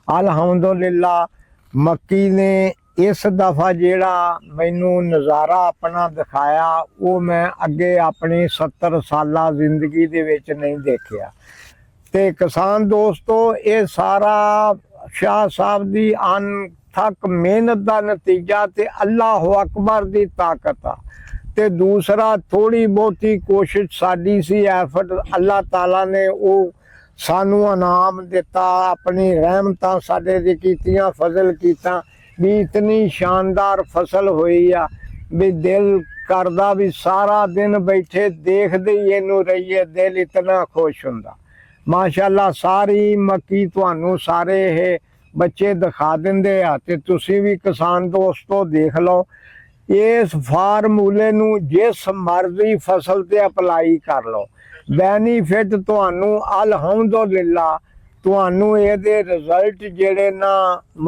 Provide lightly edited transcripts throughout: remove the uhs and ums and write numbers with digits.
ਅਲਹਮਦੁਲਿਲਾ ਮੱਕੀ ਨੇ ਇਸ ਦਫਾ ਜਿਹੜਾ ਮੈਨੂੰ ਨਜ਼ਾਰਾ ਆਪਣਾ ਦਿਖਾਇਆ ਉਹ ਮੈਂ ਅੱਗੇ ਆਪਣੀ 70 ਸਾਲਾ ਜ਼ਿੰਦਗੀ ਦੇ ਵਿੱਚ ਨਹੀਂ ਦੇਖਿਆ। ਤੇ ਕਿਸਾਨ ਦੋਸਤੋ, ਇਹ ਸਾਰਾ ਸ਼ਾਹ ਸਾਹਿਬ ਦੀ ਅਣਥੱਕ ਮਿਹਨਤ ਦਾ ਨਤੀਜਾ ਤੇ ਅੱਲਾਹੁ ਅਕਬਰ ਦੀ ਤਾਕਤ ਆ। ਤੇ ਦੂਸਰਾ ਥੋੜੀ ਬਹੁਤੀ ਕੋਸ਼ਿਸ਼ ਸਾਡੀ ਸੀ, ਐਫਰਟ ਅੱਲਾਹ ਤਾਲਾ ਨੇ ਉਹ ਸਾਨੂੰ ਇਨਾਮ ਦਿੱਤਾ, ਆਪਣੀ ਰਹਿਮਤਾਂ ਸਾਡੇ ਤੇ ਕੀਤੀਆਂ, ਫਜ਼ਲ ਕੀਤਾ ਵੀ ਇਤਨੀ ਸ਼ਾਨਦਾਰ ਫਸਲ ਹੋਈ ਆ ਵੀ ਦਿਲ ਕਰਦਾ ਵੀ ਸਾਰਾ ਦਿਨ ਬੈਠੇ ਦੇਖਦੇ ਹੀ ਇਹਨੂੰ ਰਹੀਏ, ਦਿਲ ਇਤਨਾ ਖੁਸ਼ ਹੁੰਦਾ। ਮਾਸ਼ਾਅੱਲਾ ਸਾਰੀ ਮੱਕੀ ਤੁਹਾਨੂੰ ਸਾਰੇ ਇਹ ਬੱਚੇ ਦਿਖਾ ਦਿੰਦੇ ਆ ਤੇ ਤੁਸੀਂ ਵੀ ਕਿਸਾਨ ਦੋਸਤੋ ਦੇਖ ਲਓ। ਇਸ ਫਾਰਮੂਲੇ ਨੂੰ ਜਿਸ ਮਰਜ਼ੀ ਫਸਲ ਤੇ ਅਪਲਾਈ ਕਰ ਲਓ, ਬੈਨੀਫਿਟ ਤੁਹਾਨੂੰ ਅਲਹਮਦੁਲਿਲਾ ਤੁਹਾਨੂੰ ਇਹਦੇ ਰਿਜ਼ਲਟ ਜਿਹੜੇ ਨਾ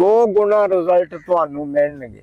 2 ਗੁਣਾ ਰਿਜ਼ਲਟ ਤੁਹਾਨੂੰ ਮਿਲਣਗੇ।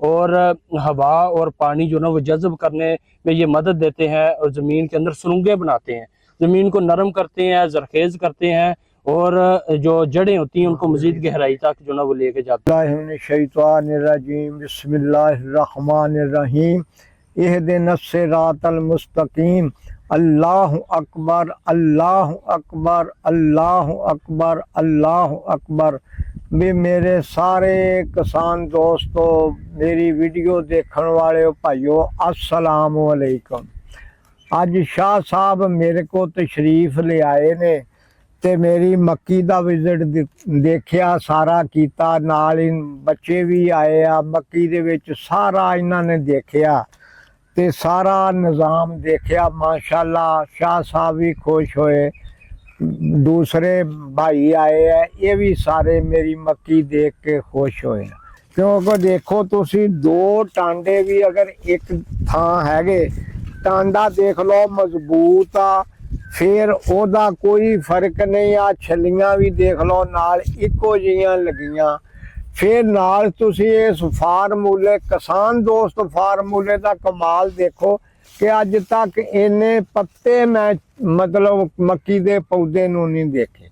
اور ہوا اور پانی جو نا وہ جذب کرنے میں یہ مدد دیتے ہیں، اور زمین کے اندر سرنگیں بناتے ہیں، زمین کو نرم کرتے ہیں، زرخیز کرتے ہیں، اور جو جڑیں ہوتی ہیں ان کو مزید گہرائی تک جو نا وہ لے کے جاتے ہیں۔ اللہ من الشیطان الرجیم، بسم اللہ الرحمن الرحیم، اہدنا الصراط المستقیم، اللہ اکبر اللہ اکبر اللہ اکبر اللہ اکبر۔ بھی میرے سارے کسان دوستو، میری ویڈیو دیکھن والے بھائیو، السلام علیکم۔ اج شاہ صاحب میرے کو تشریف لے آئے نے تے میری مکی دا وزٹ دیکھیا، سارا کیتا، نال بچے بھی آئے آ مکی دے وچ، سارا انہاں نے دیکھیا تے سارا نظام دیکھیا، ماشاءاللہ شاہ صاحب بھی خوش ہوئے، دوسرے بھائی آئے ہیں یہ بھی سارے میری مکی دیکھ کے خوش ہوئے، کیونکہ دیکھو تسی دو ٹانڈے بھی اگر ایک تھان ہے گے، ٹانڈا دیکھ لو مضبوط آ، پھر او دا کوئی فرق نہیں آ، چھلیاں بھی دیکھ لو نال اکو جیاں لگیاں، پھر نال تسی اس فارمولے کسان دوست فارمولے دا کمال دیکھو کہ اج تک اینے پتے میں مطلب مکی دے پودے نو نہیں دیکھے،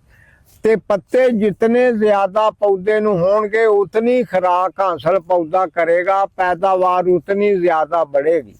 تے پتے جتنے زیادہ پودے نو ہون گے اتنی خوراک حاصل پودا کرے گا، پیداوار اتنی زیادہ بڑھے گی۔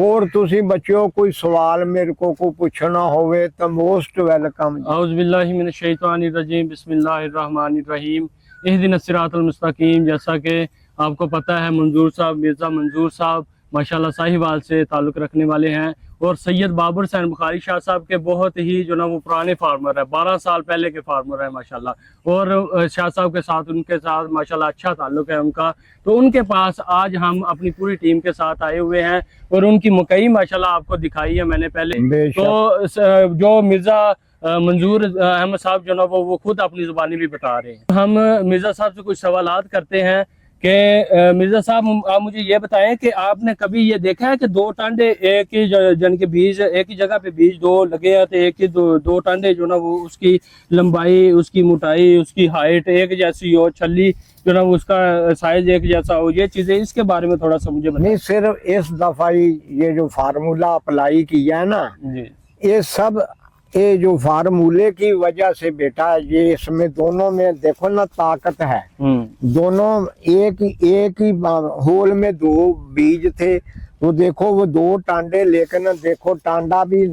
اور تسی بچوں کوئی سوال میرے کو پوچھنا ہوئے تو موسٹ ویلکم۔ اعوذ باللہ من الشیطان الرجیم، بسم اللہ الرحمن الرحیم، اہدنا الصراط المستقیم۔ جیسا کہ آپ کو پتہ ہے منظور صاحب، مرزا منظور صاحب ماشاءاللہ ساہیوال سے تعلق رکھنے والے ہیں، اور سید بابر حسین بخاری شاہ صاحب کے بہت ہی جو نا وہ پرانے فارمر ہیں، 12 سال پہلے کے فارمر ہیں ماشاءاللہ، اور شاہ صاحب کے ساتھ ان کے ساتھ ماشاءاللہ اچھا تعلق ہے ان کا، تو ان کے پاس آج ہم اپنی پوری ٹیم کے ساتھ آئے ہوئے ہیں، اور ان کی مکئی ماشاءاللہ آپ کو دکھائی ہے میں نے پہلے، بے شک۔ تو جو مرزا منظور احمد صاحب جو نا وہ خود اپنی زبانی بھی بتا رہے ہیں۔ ہم مرزا صاحب سے کچھ سوالات کرتے ہیں کہ مرزا صاحب آپ مجھے یہ بتائیں کہ آپ نے کبھی یہ دیکھا ہے کہ دو ٹانڈے ایک ہی جن کے بیج ایک ہی جگہ پہ بیج دو لگے ہیں، تو ایک ہی دو ٹانڈے جو نا وہ اس کی لمبائی، اس کی موٹائی، اس کی ہائٹ ایک جیسی ہو، چھلی جو نا اس کا سائز ایک جیسا ہو، یہ چیزیں اس کے بارے میں تھوڑا سا مجھے بتائیں۔ نہیں، صرف اس دفعہ یہ جو فارمولہ اپلائی کیا ہے نا، جی یہ سب یہ جو فارمولے کی وجہ سے بیٹا، یہ اس میں دونوں میں دیکھو نا طاقت ہے، دونوں ایک ہی ہول میں دو بیج تھے، تو دیکھو وہ دو ٹانڈے، لیکن دیکھو ٹانڈا بھی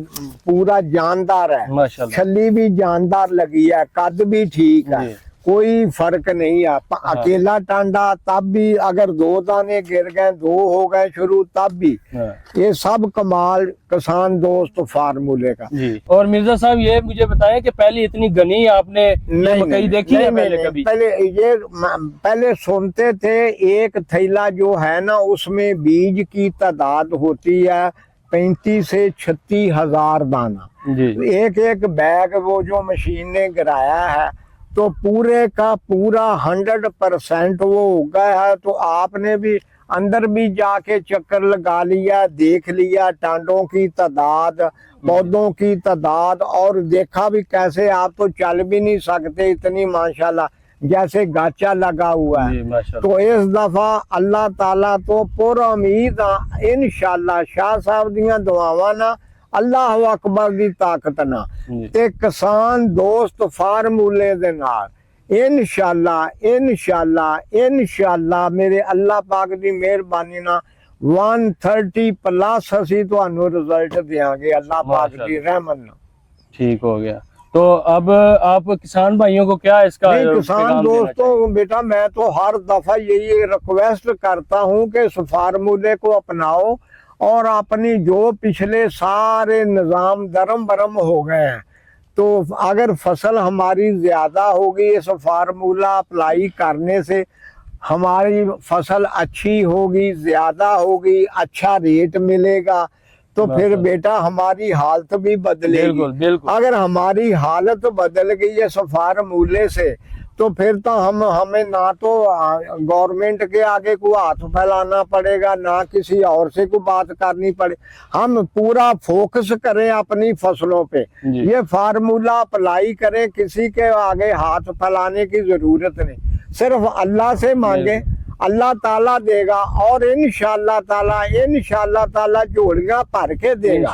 پورا جاندار ہے، ماشاءاللہ، چھلی بھی جاندار لگی ہے، قد بھی ٹھیک ہے، کوئی فرق نہیں ہے۔ اکیلا ٹانڈا تب بھی اگر دو دانے گر گئے، دو ہو گئے شروع تب بھی، یہ سب کمال کسان دوست فارمولے کا۔ جی، اور مرزا صاحب یہ مجھے بتائیں کہ پہلے اتنی گنی آپ نے مکئی دیکھی ہے پہلے کبھی؟ پہلے سنتے تھے ایک تھیلا جو ہے نا اس میں بیج کی تعداد ہوتی ہے 35 سے 36 ہزار دانہ، ایک بیگ وہ جو مشین نے گرایا ہے تو پورے کا پورا 100% وہ اگا ہے۔ تو آپ نے بھی اندر بھی جا کے چکر لگا لیا، دیکھ لیا ٹانڈوں کی تعداد، پودوں کی تعداد، اور دیکھا بھی کیسے آپ تو چل بھی نہیں سکتے اتنی ماشاءاللہ جیسے گاچا لگا ہوا ہے۔ تو اس دفعہ اللہ تعالیٰ تو پورا امید انشاءاللہ شاہ صاحب دیاں دعاواں نا، اللہ اکبر دی طاقت نا، تے کسان دوست فارمولے دے نال انشاءاللہ میرے اللہ پاک دی مہربانی نا 130 پلس اسی تانوں رزلٹ دیاں گے اللہ پاک دی رحمت نال۔ ٹھیک ہو گیا، تو اب آپ کسان بھائیوں کو کیا اس کا کسان دوستوں بیٹا، میں تو ہر دفعہ یہی ریکویسٹ کرتا ہوں کہ اس فارمولے کو اپناؤ، اور اپنی جو پچھلے سارے نظام درم برم ہو گئے ہیں، تو اگر فصل ہماری زیادہ ہوگی اس فارمولہ اپلائی کرنے سے، ہماری فصل اچھی ہوگی، زیادہ ہوگی، اچھا ریٹ ملے گا، تو پھر بیٹا ہماری حالت بھی بدلے گی۔ اگر ہماری حالت بدل گئی اس فارمولے سے تو پھر تو ہمیں نہ تو گورنمنٹ کے آگے کوئی ہاتھ پھیلانا پڑے گا، نہ کسی اور سے کوئی بات کرنی پڑے، ہم پورا فوکس کریں اپنی فصلوں پہ، یہ فارمولہ اپلائی کریں، کسی کے آگے ہاتھ پھیلانے کی ضرورت نہیں، صرف اللہ سے مانگیں، اللہ تعالیٰ دے گا اور انشاءاللہ تعالیٰ جھولیاں بھر کے دے گا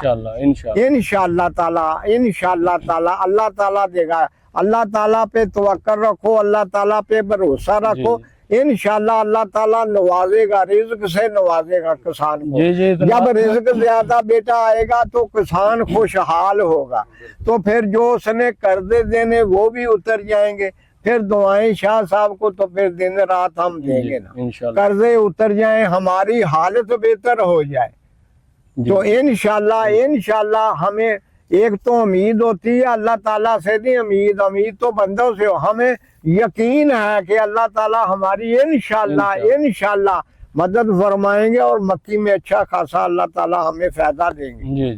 انشاءاللہ تعالیٰ اللہ تعالیٰ دے گا. اللہ تعالیٰ پہ توکل رکھو, اللہ تعالیٰ پہ بھروسہ رکھو, انشاءاللہ اللہ تعالیٰ نوازے گا, رزق سے نوازے گا کسان کو. جب رزق زیادہ بیٹا آئے گا تو کسان خوشحال ہوگا, تو پھر جو اس نے قرضے دینے وہ بھی اتر جائیں گے. پھر دعائیں شاہ صاحب کو تو پھر دن رات ہم دیں گے نا, قرضے اتر جائیں, ہماری حالت بہتر ہو جائے. تو انشاءاللہ ہمیں ایک تو امید ہوتی ہے اللہ تعالیٰ سے نہیں, امید تو بندوں سے ہو. ہمیں یقین ہے کہ اللہ تعالیٰ ہماری انشاءاللہ مدد فرمائیں گے اور مکی میں اچھا خاصا اللہ تعالیٰ ہمیں فائدہ دیں گے.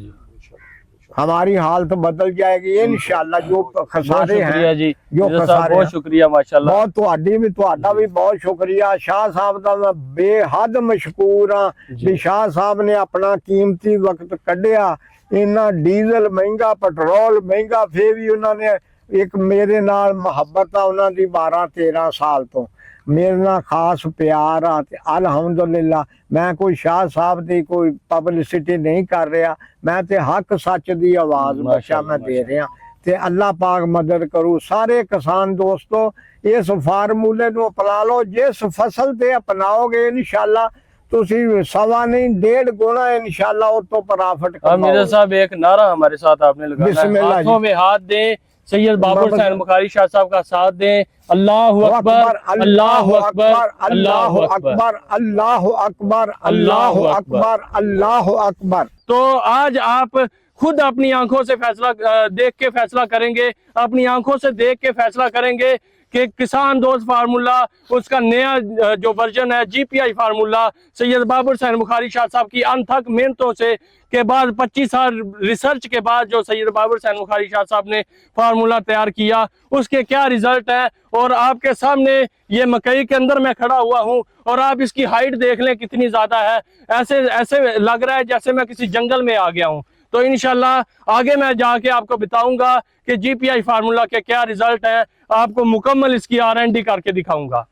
ہماری حالت بدل جائے گی انشاءاللہ. جو خسارے ہیں بہت شکریہ ماشاءاللہ, بہت تہاڈا بھی بہت شکریہ. شاہ صاحب دا میں بے حد مشکور ہاں کہ شاہ صاحب نے اپنا قیمتی وقت کڈیا. انہاں ڈیزل مہنگا, پٹرول مہنگا, پھر بھی انہوں نے ایک میرے نال محبت آ انہوں دی 12-13 سال تو میرے نال خاص پیار آ. الحمدللہ میں کوئی شاہ صاحب دی کوئی پبلسٹی نہیں کر رہا, میں تے حق سچ دی آواز بچا میں دے رہا. تے اللہ پاک مدد کرو. سارے کسان دوستو اس فارمولے نو اپنا لو. جس فصل تے اپناؤ گے انشاءاللہ تسی 1.25 نہیں 1.5 گنا انشاءاللہ اس تو پرافٹ کماؤ. مرزا صاحب ایک نعرہ ہمارے ساتھ آپ نے لگانا ہے, ہاتھوں میں ہاتھ دیں, سید بابر حسین بخاری شاہ صاحب کا ساتھ دیں. اللہ اکبر اللہ اکبر اللہ اکبر اللہ اکبر اللہ اکبر اللہ اکبر. تو آج آپ خود اپنی آنکھوں سے فیصلہ دیکھ کے فیصلہ کریں گے, اپنی آنکھوں سے دیکھ کے فیصلہ کریں گے کہ کسان دوست فارمولہ اس کا نیا جو ورژن ہے GPI فارمولہ سید بابر حسین بخاری شاہ صاحب کی انتھک محنتوں سے کے بعد 25 سال ریسرچ کے بعد جو سید بابر حسین بخاری شاہ صاحب نے فارمولہ تیار کیا اس کے کیا رزلٹ ہے. اور آپ کے سامنے یہ مکئی کے اندر میں کھڑا ہوا ہوں اور آپ اس کی ہائٹ دیکھ لیں کتنی زیادہ ہے. ایسے لگ رہا ہے جیسے میں کسی جنگل میں آ گیا ہوں. تو انشاءاللہ آگے میں جا کے آپ کو بتاؤں گا کہ GPI فارمولہ کے کیا رزلٹ ہیں, آپ کو مکمل اس کی R&D کر کے دکھاؤں گا.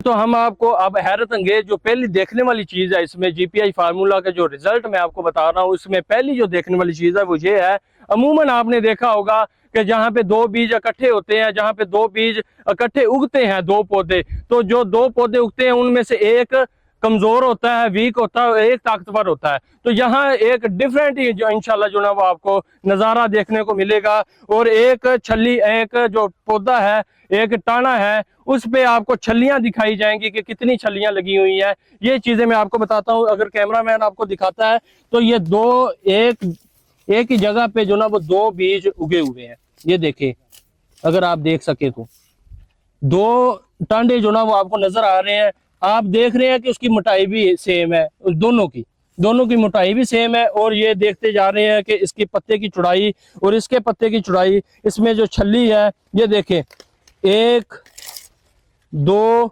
تو ہم آپ کو اب حیرت انگیز جو پہلی دیکھنے والی چیز ہے اس میں GPI فارمولہ کا جو رزلٹ میں آپ کو بتا رہا ہوں, اس میں پہلی جو دیکھنے والی چیز ہے وہ یہ ہے. عموماً آپ نے دیکھا ہوگا کہ جہاں پہ 2 بیج اکٹھے ہوتے ہیں, جہاں پہ 2 بیج اکٹھے اگتے ہیں 2 پودے, تو جو 2 پودے اگتے ہیں ان میں سے ایک کمزور ہوتا ہے, ویک ہوتا ہے, ایک طاقتور ہوتا ہے. تو یہاں ایک ڈیفرنٹ جو انشاءاللہ جو نا وہ آپ کو نظارہ دیکھنے کو ملے گا. اور ایک چھلی, ایک جو پودا ہے, ایک ٹانا ہے, اس پہ آپ کو چھلیاں دکھائی جائیں گی کہ کتنی چھلیاں لگی ہوئی ہیں. یہ چیزیں میں آپ کو بتاتا ہوں. اگر کیمرہ مین آپ کو دکھاتا ہے تو یہ ایک ہی جگہ پہ جو نا وہ 2 بیج اگے ہوئے ہیں. یہ دیکھیں, اگر آپ دیکھ سکے تو 2 ٹانڈے جو نا وہ آپ کو نظر آ رہے ہیں. آپ دیکھ رہے ہیں کہ اس کی موٹائی بھی سیم ہے, دونوں کی موٹائی بھی سیم ہے. اور یہ دیکھتے جا رہے ہیں کہ اس کی پتے کی چوڑائی اور اس کے پتے کی چوڑائی, اس میں جو چھلی ہے یہ دیکھیں 1 2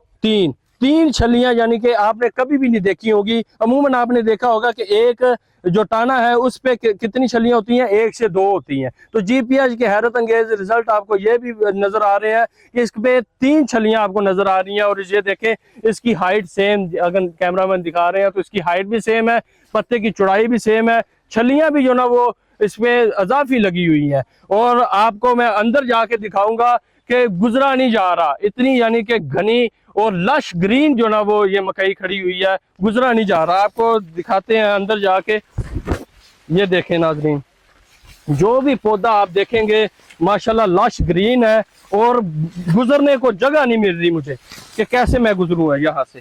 3 چھلیاں, یعنی کہ آپ نے کبھی بھی نہیں دیکھی ہوگی. عموماً آپ نے دیکھا ہوگا کہ ایک جو ٹانا ہے اس پہ کتنی چھلیاں ہوتی ہیں, 1 سے 2 ہوتی ہیں. تو GPI کے حیرت انگیز رزلٹ آپ کو یہ بھی نظر آ رہے ہیں کہ اس پہ 3 چھلیاں آپ کو نظر آ رہی ہیں. اور یہ دیکھیں اس کی ہائٹ سیم, اگر کیمرہ مین دکھا رہے ہیں تو اس کی ہائٹ بھی سیم ہے, پتے کی چوڑائی بھی سیم ہے, چھلیاں بھی جو نا وہ اس میں اضافی لگی ہوئی ہیں. اور آپ کو میں اندر جا کے دکھاؤں گا کہ گزرا نہیں جا رہا, اتنی یعنی کہ گھنی اور لش گرین جو نا وہ یہ مکئی کھڑی ہوئی ہے, گزرا نہیں جا رہا. آپ کو دکھاتے ہیں اندر جا کے. یہ دیکھیں ناظرین, جو بھی پودا آپ دیکھیں گے ماشاءاللہ لش گرین ہے اور گزرنے کو جگہ نہیں مل رہی مجھے کہ کیسے میں گزروں یہاں سے.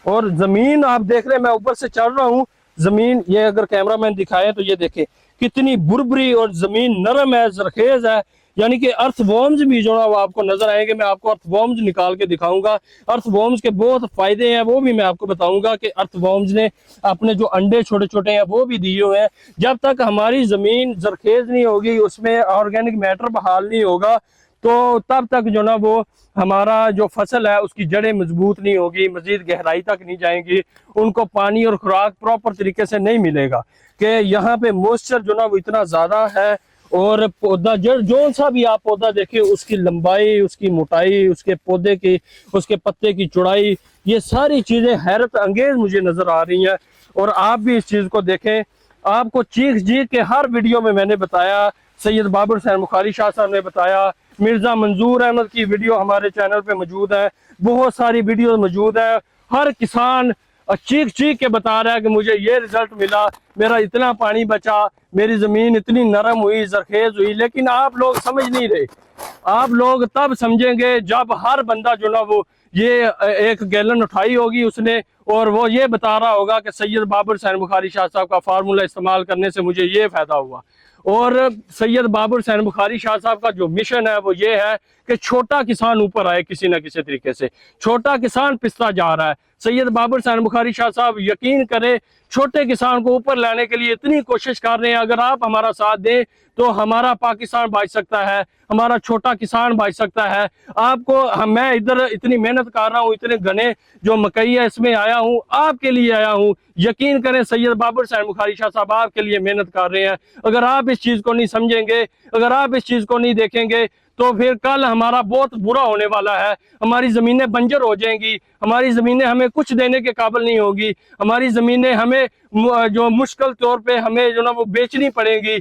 اور زمین آپ دیکھ رہے ہیں, میں اوپر سے چڑھ رہا ہوں, زمین یہ اگر کیمرہ مین دکھائے تو یہ دیکھیں کتنی بربری اور زمین نرم ہے, زرخیز ہے. یعنی کہ ارتھ وارمز بھی جو نا وہ آپ کو نظر آئیں گے. میں آپ کو ارتھ وارمز نکال کے دکھاؤں گا. ارتھ وارمز کے بہت فائدے ہیں, وہ بھی میں آپ کو بتاؤں گا کہ ارتھ وارمز نے اپنے جو انڈے چھوٹے چھوٹے ہیں وہ بھی دیے ہوئے ہیں. جب تک ہماری زمین زرخیز نہیں ہوگی, اس میں آرگینک میٹر بحال نہیں ہوگا, تو تب تک جو نا وہ ہمارا جو فصل ہے اس کی جڑیں مضبوط نہیں ہوگی, مزید گہرائی تک نہیں جائیں گی, ان کو پانی اور خوراک پراپر طریقے سے نہیں ملے گا. کہ یہاں پہ موئسچر جو نا وہ اتنا زیادہ ہے اور پودا جو سا بھی آپ پودا دیکھیں اس کی لمبائی، اس کی موٹائی، اس کے پودے کی، اس کے پتے کی چوڑائی، یہ ساری چیزیں حیرت انگیز مجھے نظر آ رہی ہیں. اور آپ بھی اس چیز کو دیکھیں. آپ کو چیخ کے ہر ویڈیو میں نے بتایا، سید بابر حسین بخاری شاہ صاحب نے بتایا، مرزا منظور احمد کی ویڈیو ہمارے چینل پہ موجود ہے، بہت ساری ویڈیو موجود ہے. ہر کسان چیخ کے بتا رہا ہے کہ مجھے یہ رزلٹ ملا، میرا اتنا پانی بچا، میری زمین اتنی نرم ہوئی، زرخیز ہوئی. لیکن آپ لوگ سمجھ نہیں رہے. آپ لوگ تب سمجھیں گے جب ہر بندہ جو نا وہ یہ ایک گیلن اٹھائی ہوگی اس نے، اور وہ یہ بتا رہا ہوگا کہ سید بابر حسین بخاری شاہ صاحب کا فارمولہ استعمال کرنے سے مجھے یہ فائدہ ہوا. اور سید بابر حسین بخاری شاہ صاحب کا جو مشن ہے وہ یہ ہے کہ چھوٹا کسان اوپر آئے کسی نہ کسی طریقے سے. چھوٹا کسان پستا جا رہا ہے. سید بابر حسین بخاری شاہ صاحب یقین کرے چھوٹے کسان کو اوپر لانے کے لیے اتنی کوشش کر رہے ہیں. اگر آپ ہمارا ساتھ دیں تو ہمارا پاکستان بچ سکتا ہے، ہمارا چھوٹا کسان بچ سکتا ہے. آپ کو میں ادھر اتنی محنت کر رہا ہوں، اتنے گنے جو مکئی ہے اس میں آیا ہوں، آپ کے لیے آیا ہوں. یقین کریں سید بابر حسین بخاری شاہ صاحب آپ کے لیے محنت کر رہے ہیں. اگر آپ اس چیز کو نہیں سمجھیں گے، اگر آپ اس چیز کو نہیں دیکھیں گے تو پھر کل ہمارا بہت برا ہونے والا ہے. ہماری زمینیں بنجر ہو جائیں گی، ہماری زمینیں ہمیں کچھ دینے کے قابل نہیں ہوگی، ہماری زمینیں ہمیں جو مشکل طور پہ ہمیں جو نا وہ بیچنی پڑیں گی.